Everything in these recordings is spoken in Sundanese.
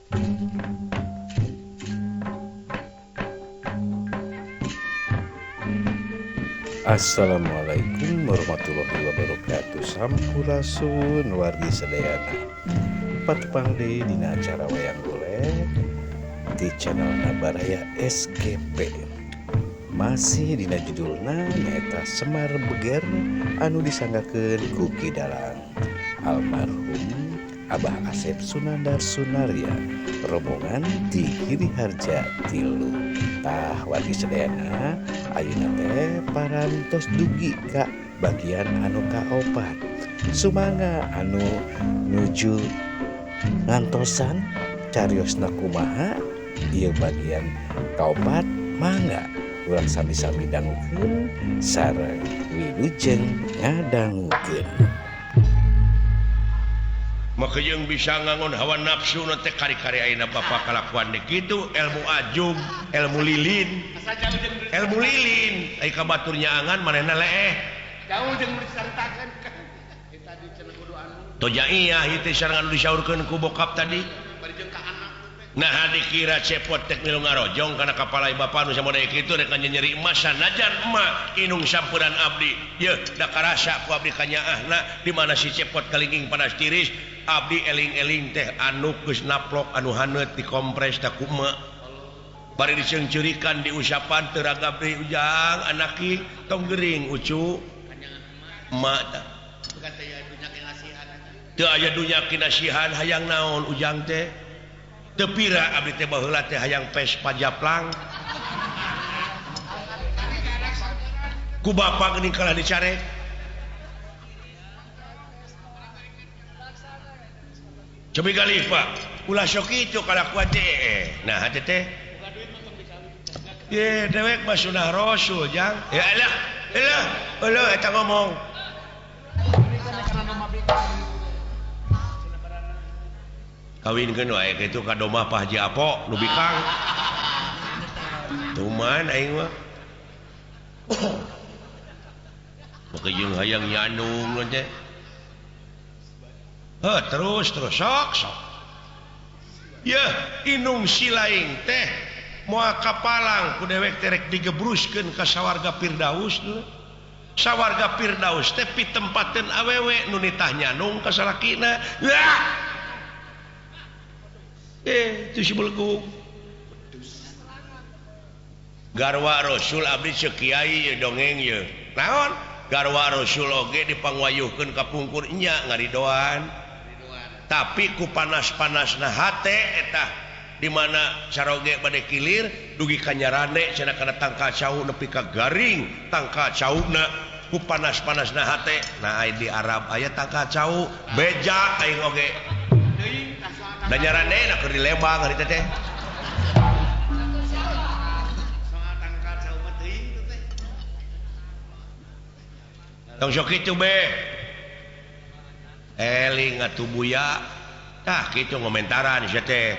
Assalamualaikum warahmatullahi wabarakatuh. Sampurasun wargi sedayana. Patupangde dina acara wayang golek di channel Nabaraya SGP. Masih dina judulna nyaeta Semar Beger anu disanggakeun ku Ki Dalang. Almarhum Abah Asep Sunandar Sunaria, rombongan di Giriharja Tilu. Tah wargi sedayana, ayeuna teh parantos dugi ka bagian anu kaopat. Sumangga anu nuju ngantosan cariosna kumaha ieu bagian kaopat mangga urang sami-sami dangukeun sareng wilujeng ngadangukeun. Maka yang bisa ngangon hawa nafsu nanti kari-kari aina bapak kalakuan dek itu ilmu ajum, ilmu lilin, aika baturnya angan manehna leeh. Jauh jeung diceritakeun kita di cenah kudu anu. Toja iya ieu teh sareng anu disaurkeun ku bokap tadi. Bari jeung ka anak. Nah dikira cepot tek milu ngarojong kana kapalai bapa anu samodaya kitu rek nyeri emas sanajan emak inung sampuran abdi. Yeuh da karasa ku abdi kanyaahna di mana si cepot kalinging panas tiris. Abdi eling-eling teh anu geus naplok anu haneut dikompres da ku emak. Bari diceungceurikan diusapan teu ragab deui ujang anaki tong geuring ucu emak tah. Bukan teh aya dunya kinasihan. Teu aya dunya kinasihan hayang naon ujang teh? Teu pira abdi teh baheula teh hayang pes pajaplang. Ku bapa geuning kalah dicarek. Cobi galih Pak, ulah sok itu kalakuan teh. Nah hati teh. Ye dewek mah sunah rasul jang. Ya elah eta ngomong. Kawinkeun wae kitu ka domah Pak Haji Apo nu bikang. Tuman aing mah. Maka jeung hayang nyanung teh. Terus sok. Ya, inung silaing teh moal kapalang ku dewek terek digebruskeun ka sawarga Firdaus dulu. Sawarga Firdaus teh pitempateun awewe nu nitah nyanung ka salakina. Wah! Itu si belegu. Garwa Rasul abdi ceuk kiai ye dongeng ye. Naon? Garwa Rasul oge dipangwayuhkeun ka pungkur nya ngaridoan. Tapi ku panas-panasna hate eta di mana saroge bade kilir dugi ka nyarane cenah kana tangka cau nepi ka garing tangka cauna ku panas-panasna hate. Nah di Arab aya tangka cau beja aing oge da nyarane na keur dilembang hari teh. Tong sok kitu be. Eling atuh buya. Tah kitu ngomentaran sia teh.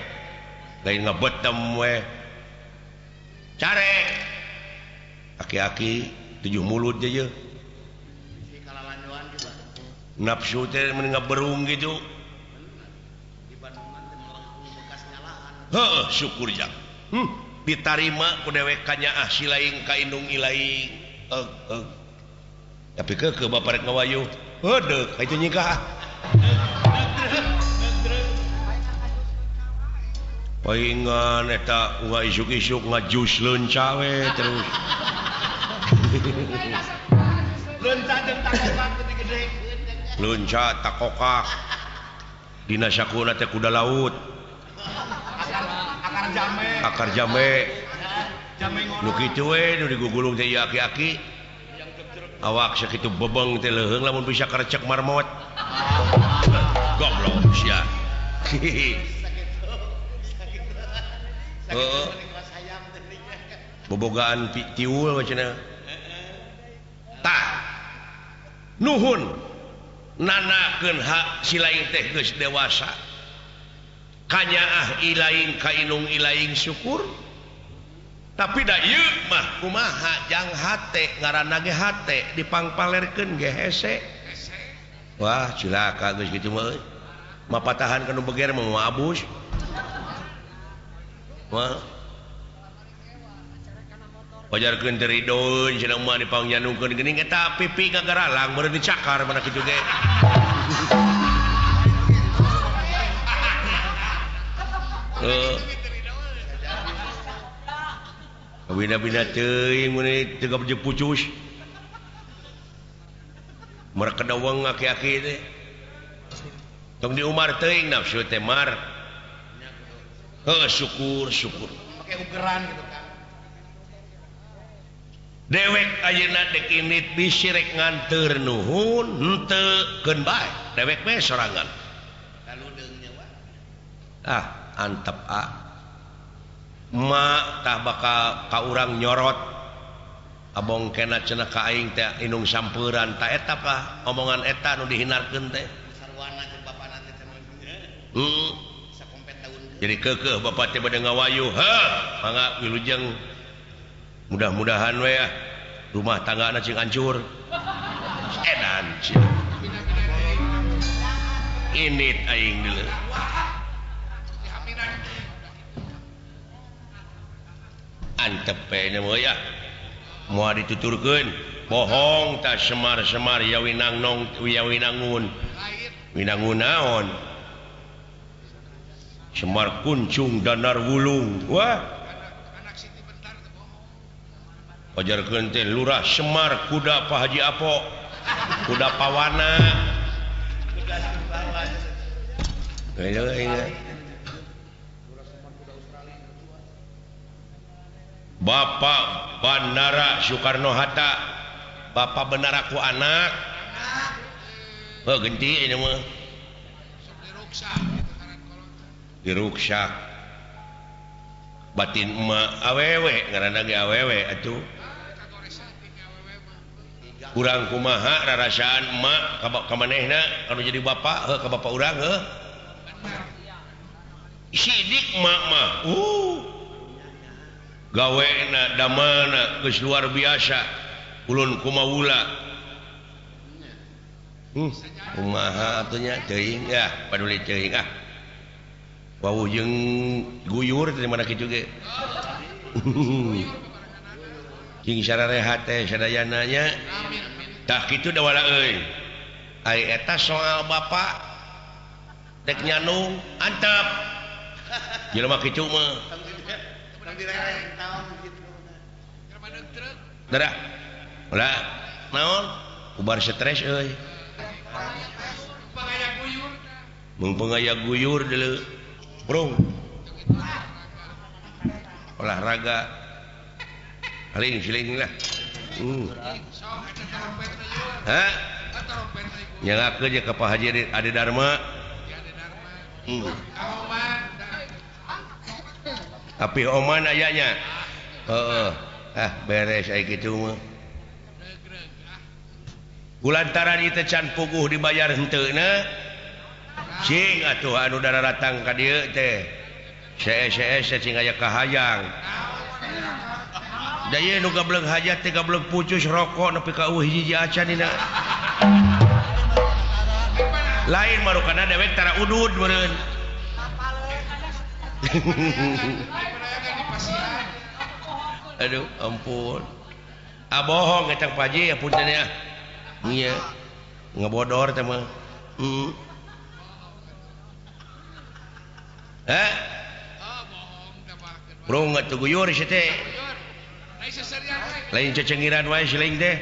Lain ngebeutem we. Carek. Aki-aki 7 mulut je yeuh. Si kalalanjuan juga. Nafsu teh mun ngaberung gitu. Di Bandungan teh bekas nyalaan. Heuh, syukur jang. Ditarima ku dewek kanyaah silaing ka indung ilaing. Tapi ke bapak rek ngawayuh. Heudeuk kitu nyikah. Paingan eta uga isuk-isuk ngajus leunca we terus. Leunca jeung takokak teh digedekeun. Leunca takokak. Dina sakuna teh kuda laut. Akar jame. Akar jame. Jame ngono. Nu kitu we nu digugulung teh ieu aki-aki. Awak sakitu bebeng teh leuheung lamun bisa karecek marmot. Goblok sia. Bobogaan tiul macana. Tah. Nuhun. Nanakeun hak silaing teh geus dewasa. Kanyaah ilaing ka inung ilaing syukur. Tapi da ieu mah kumaha jang hate ngaranna ge hate dipangpalerkeun ge hese. Wah cilaka geus kitu mah. Mapatahan kanu beger mah abus. wajar dari daun sedang mah dipangjanungkeun geuning eta pipi ngagaralang beureun dicakar mana kitu ge. Bina-bina teuing mun teu gabje pucus. Murah kedawang aki-aki teh. Tong di Umar teuing nafsu teh mar. Syukur. Pakai ugeran gitu kan. Dewek ayeuna dek init bisi rek nganteur nuhun henteu keun bae. Dewek we sorangan. Lalu deungnya wah. Antep Ma tah bakal ka urang nyorot abong kena cenah ka aing teh inung sampeuran ta eta kah omongan eta nu dihinarkeun teh Sarwana jeung bapana teh cenah. Sakompet tahun. Jadi keukeuh bapa teh bade ngawayuh mangga wilujeng mudah-mudahan we rumah tanggana cing hancur edan init aing deuleu antep nya moya moal dituturkeun bohong tak semar-semar ya winangnong ya winangun naon Semar kuncung danar wulung wah wajarkeun teh lurah Semar kuda Pak Haji Apo kuda pawana Bapak Bandara Soekarno-Hatta Bapak Bandara ku anak genti ini mah diruksak batin emak awewe ngaranna ge awewe atuh urang kumaha rarasaan emak ka manehna anu jadi bapak ka bapak urang sidik emak mah gawena damana geus luar biasa ulun kumaula kumaha atunya teuing paduli teuing wau jeung guyur teh mana kitu ge cing sararehat teh sadayana nya tah kitu da wala euy ai eta soal bapak dek nyanung antep jelema kitu mah Dara, ulah, naon, ubar stres, euy. Mumpung aya guyur dulu, bro. Olahraga, siling lah. Hah? Nyalakeun je ka Pak Haji Ade Dharma. Tapi oman ayanya. Beres aya kitu mah. Kulantaran ieu teh can puguh dibayar henteuna. Cing atuh anu dararatang ka dieu teh. CS cing aya kahayang. Da ieu nu gableung hajat teh gableung pucus rokok nepi ka hiji acan dina. Lain marukana dewek tara udud meureun. Aduh ampun bohong ngecang Pak Haji apunten ya iya ngebodor teh mah bro nggak tuh guyur sih teh lain cecengiran wae siling teh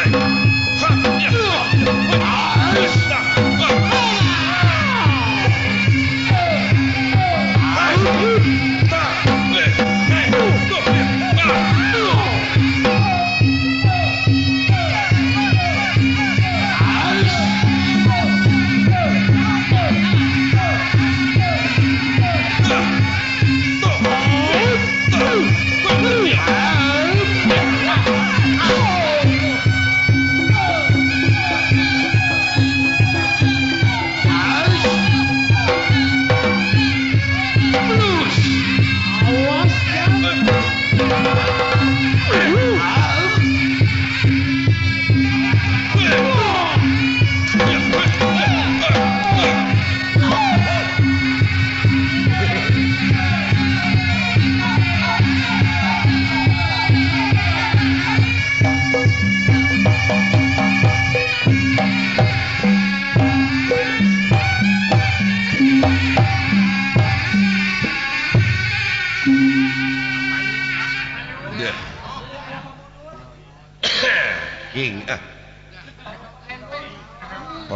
Hey!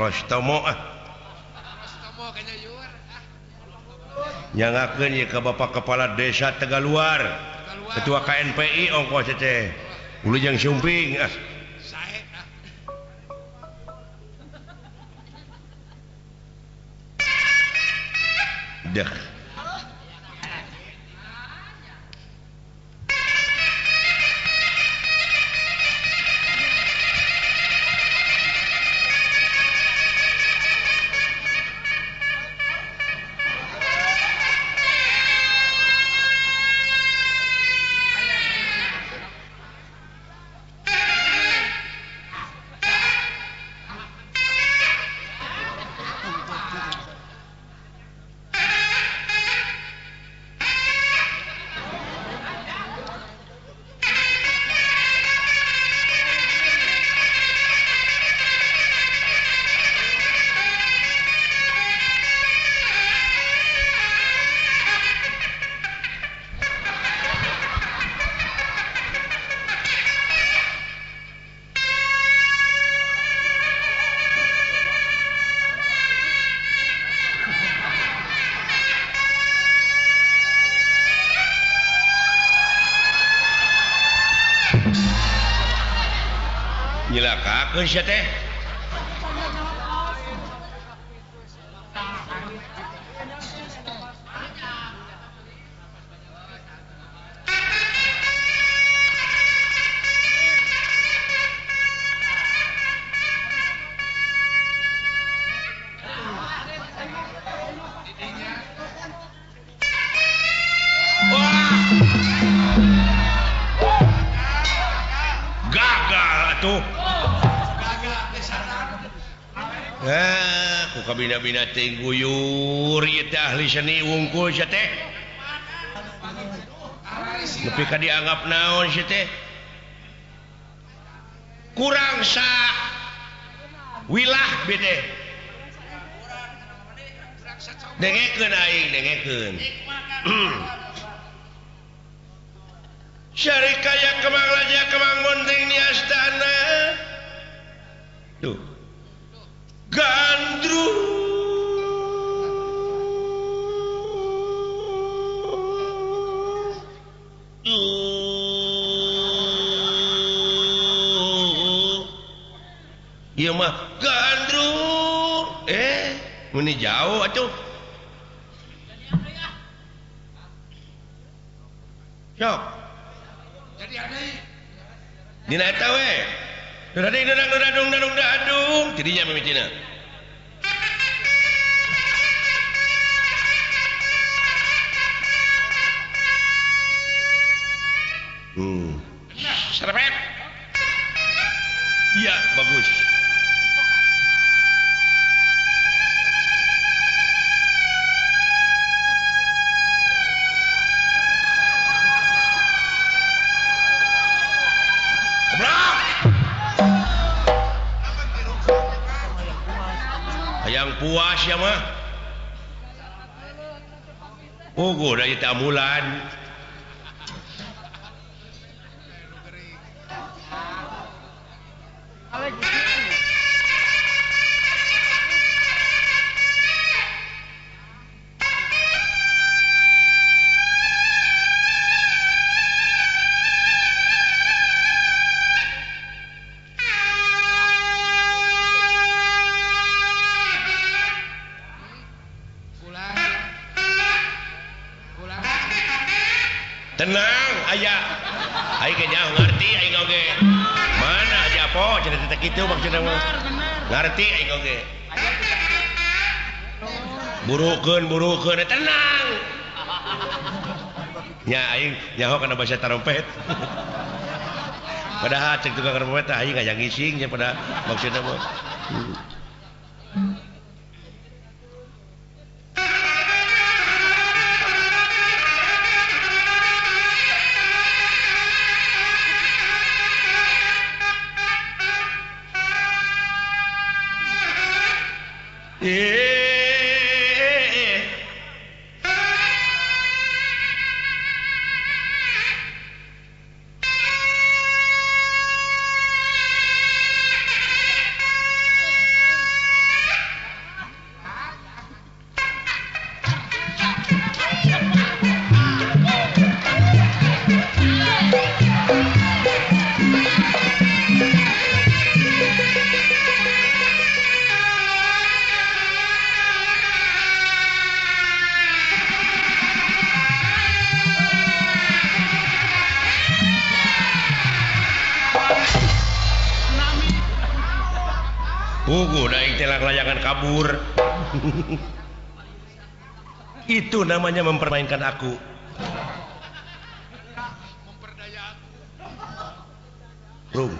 Rostomo nyangakeun ieu ka Bapak Kepala Desa Tegaluar Ketua KNPI ongkos teh Wilujeng Sumping dah nyilakakeun sia teh gagal atuh ku kabina-bina teh guyur ieu teh ahli seni wungkul sia teh nepi ka dianggap naon sia teh kurang sa wilah bede dengekeun aing dengekeun syarikaya kemang raja kemang monteng ni astana tuh gandru ieu mah gandru meni jauh atuh sok jadi aneh dina eta we dading dadung tidinya mimitina serepet iya bagus hayang puas ya mah ugu dari tamulan tenang aya aing ge nyaho ngarti aing oge mana aja po cenah teh kitu maksudna mah ngarti aing oge burukeun tenang nya aing nyaho kana basa trompet padahal cek tukang trompet aing aya ngising nya pada maksudna mah Pugu daing telang layangan kabur. Itu namanya mempermainkan aku. Memperdaya aku. Rum.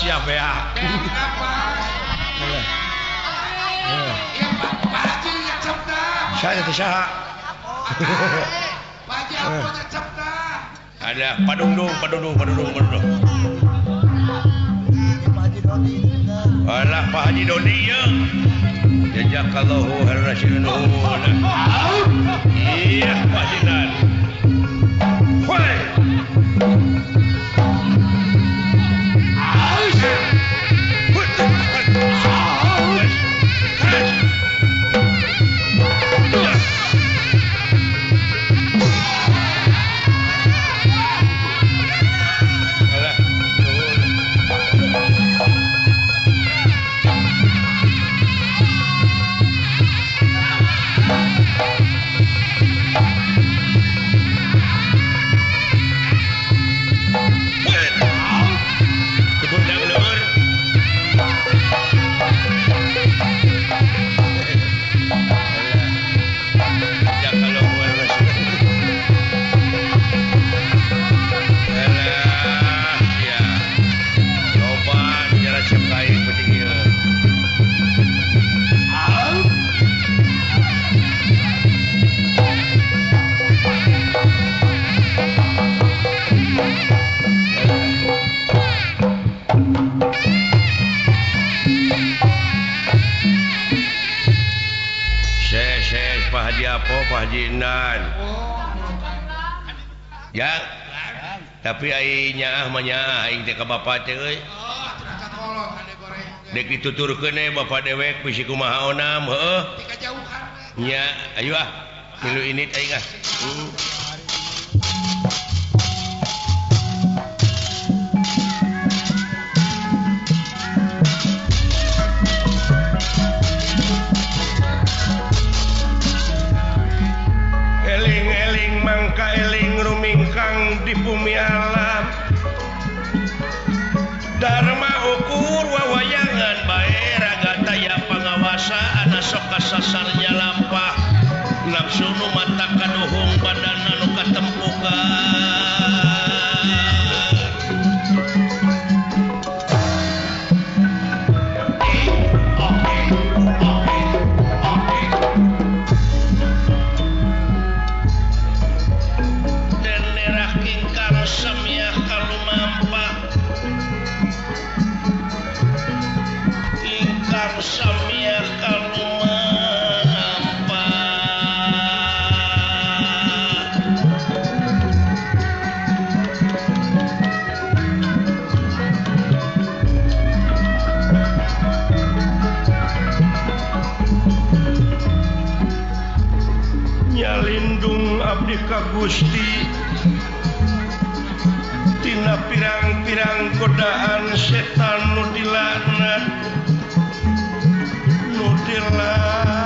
siap ya. Saya tersaha. Ada padundung. Alah Pak Haji Dodi ya. Jazakallahu khairan. Iya Pak Jinan. Woi. Pak Haji apa Pak Haji Inan ya tapi aingnya aing teh ka bapak teh euy dek dituturkeun bapak dewek bisi kumaha onam heuh nya ayo milu ini aing eling rumingkang di bumi alam Dharma ukur wawayangan bae raga taya pangawasa ana sok kasasarnya lampah nafsu nu mata kaduhung badanna nu katempukan samia kalumampa nyalindung abdi ka Gusti tina pirang-pirang godaan setan nu dilaknat Nutillah